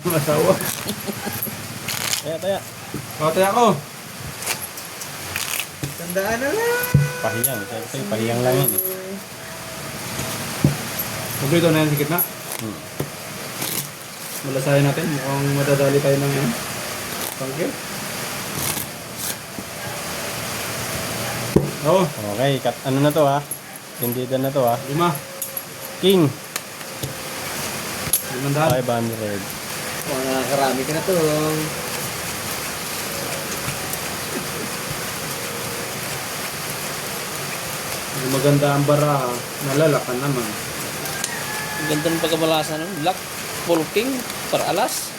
Masawa. Taya. O, taya ko. Tandaan na lang. Pahiyang. Siyempre, pahiyang lang yun. Paborito na yan sa gitna. Malasayan natin. Mukhang madadali tayo ng yan. Pangkil. Oo. Okay, ano na to ha? Tindida na to ha? 5. King. 500. 500. Mga nakakarami ka na to. Maganda ang bara. Nalalakan naman. Ang ganda ng pagkamalasa ng black polking para alas.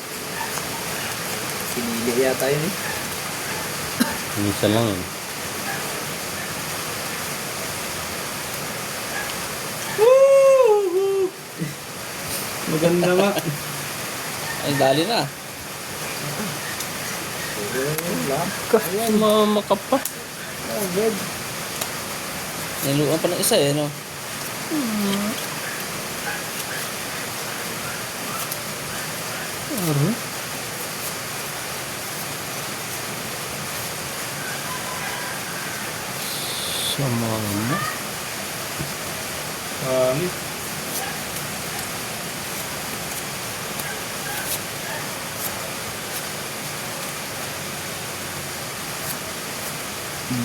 Pinili yata yun eh. Minsan lang yun. Woo! Maganda nga. Ay, dali na. Ayan, makapa. Oh, good. Niluan pa ng isa eh, no? Sama mo. Pangit.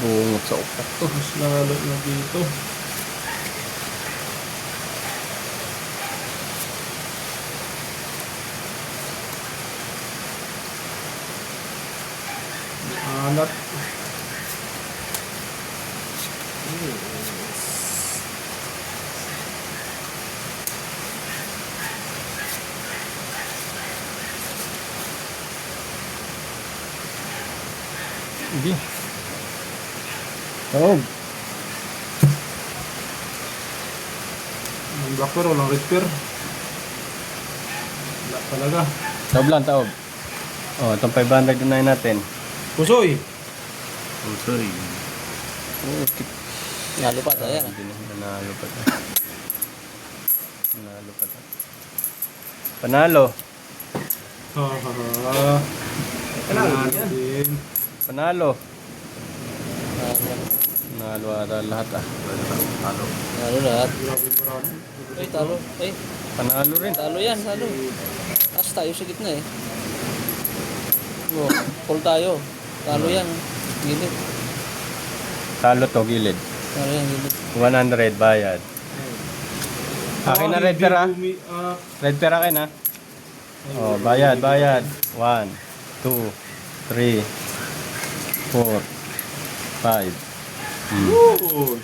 Bungot sa upat to. Mas lalo na dito. Alat. Hindi. Oh. Ang black pearl, walang red pearl. Wala talaga. Taob lang, taob. Oh, itong 500 unahin natin. Pusoy! Oh, sorry. Lalo pa, ayan. Hindi na nanalo pa to. Nanalo pa to. Panalo. Hahaha. Panalo Natin. Panalo. Nanalo ata lahat ah. Lalo lahat. Grabe parang. Ay, talo. Ay, Panalo rin. talo yan, talo. Taas tayo sa gitna eh. Oh, pull tayo. Talo yan. Gilid. Talo to, gilid. Talo yan, gilid. 100 bayad. Akin na red pair ah. Red pair akin ah. Oh, bayad. 1, 2, 3, 4, 5. Woo!